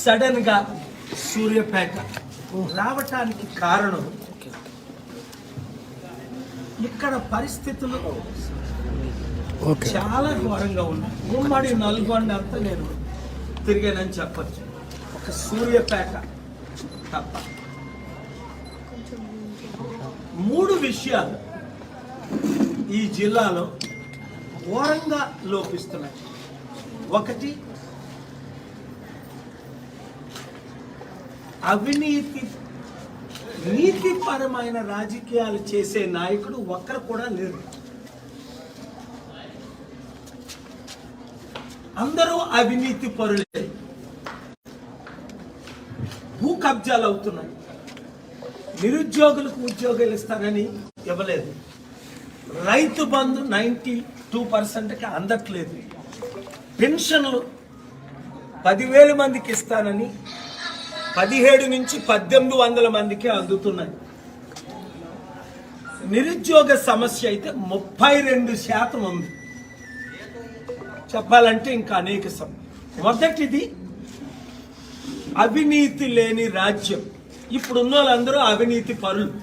Sudden గా సూర్యాపేట రావటానికి కారణం ఇక్కడ పరిస్థితులు చాలా ఘోరంగా ఉన్నాయి. ఉమ్మడి నల్గొండ అంతా నేను తిరిగానని చెప్పచ్చు, ఒక సూర్యాపేట తప్ప. 3 విషయాలు ఈ జిల్లాలో ఘోరంగా లోపిస్తున్నాయి. ఒకటి, అవినీతి, నీతిపరమైన రాజకీయాలు చేసే నాయకుడు ఒక్కరు కూడా లేరు. అందరూ అవినీతి పరులే. భూ కబ్జాలు అవుతున్నాయి. నిరుద్యోగులకు ఉద్యోగాలు ఇస్తారని ఇవ్వలేదు. రైతు బంధు 92%కి అందట్లేదు. పెన్షన్లు 10,000 మందికి ఇస్తానని 17 నుంచి 1800 మందికి అందుతున్నాయి. నిరుద్యోగ సమస్య అయితే 32% ఉంది. చెప్పాలంటే ఇంకా అనేక మొదటిది అవినీతి లేని రాజ్యం. ఇప్పుడున్న వాళ్ళందరూ అవినీతి పరులు.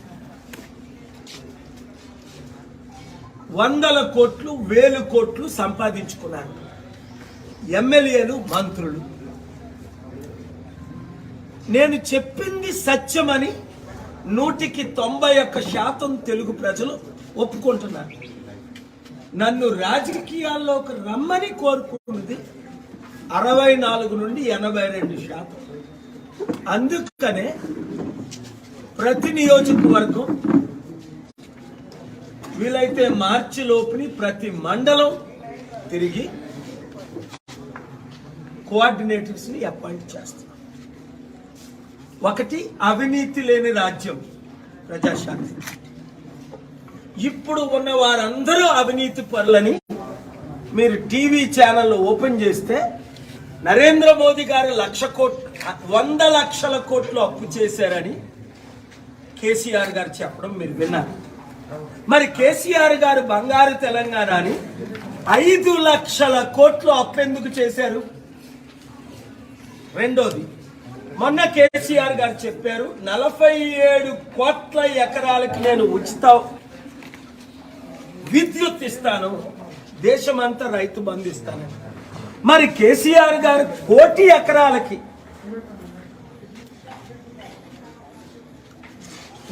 100 కోట్లు 1000 కోట్లు సంపాదించుకున్నారు ఎమ్మెల్యేలు, మంత్రులు. నేను చెప్పింది సత్యమని 100కి 91% తెలుగు ప్రజలు ఒప్పుకుంటున్నారు. నన్ను రాజకీయాల్లోకి రమ్మని కోరుకున్నది 64 నుండి 82%. అందుకనే ప్రతి నియోజకవర్గం వీలైతే మార్చి లోపుని ప్రతి మండలం తిరిగి కోఆర్డినేటర్స్ ని అపాయింట్ చేస్తాం. ఒకటి, అవినీతి లేని రాజ్యం, ప్రజాశాంతి. ఇప్పుడు ఉన్న వారందరూ అవినీతి పరులని మీరు టీవీ ఛానల్ ఓపెన్ చేస్తే నరేంద్ర మోదీ గారు 100 లక్షల కోట్లు అప్పు చేశారని కేసీఆర్ గారు చెప్పడం మీరు విన్నారు. మరి కేసీఆర్ గారు బంగారు తెలంగాణ అని 5 లక్షల కోట్లు అప్పు ఎందుకు చేశారు? రెండోది, మొన్న కేసీఆర్ గారు చెప్పారు 47 కోట్ల ఎకరాలకి నేను ఉచిత విద్యుత్ ఇస్తాను, దేశమంతా రైతు బంధు ఇస్తాను. మరి కేసీఆర్ గారు 1 కోటి ఎకరాలకి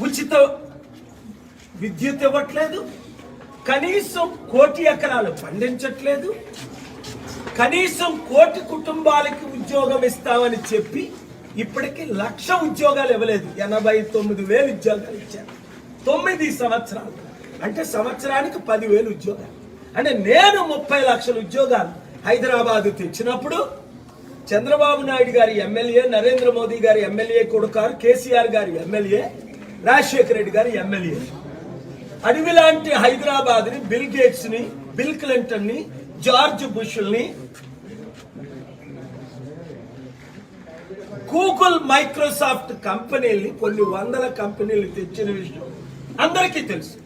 ఉచిత విద్యుత్ ఇవ్వట్లేదు, కనీసం 1 కోటి ఎకరాలు పండించట్లేదు, కనీసం 1 కోటి కుటుంబాలకి ఉద్యోగం ఇస్తామని చెప్పి ఇప్పటికీ 1,00,000 ఉద్యోగాలు ఇవ్వలేదు. 89,000 ఉద్యోగాలు ఇచ్చారు 9 సంవత్సరాలు. అంటే సంవత్సరానికి 10,000 ఉద్యోగాలు. అంటే నేను 30 లక్షల ఉద్యోగాలు హైదరాబాద్ తెచ్చినప్పుడు చంద్రబాబు నాయుడు గారి ఎమ్మెల్యే, నరేంద్ర మోదీ గారి ఎమ్మెల్యే కొడుకారు, కేసీఆర్ గారి ఎమ్మెల్యే, రాజశేఖర రెడ్డి గారి ఎమ్మెల్యే. అడవి లాంటి హైదరాబాద్ ని బిల్ గేట్స్ ని, బిల్ క్లింటన్ ని, జార్జ్ బుష్ని, గూగుల్, మైక్రోసాఫ్ట్ కంపెనీల్ని, కొన్ని 100 కంపెనీలు తెచ్చిన విషయం అందరికీ తెలుసు.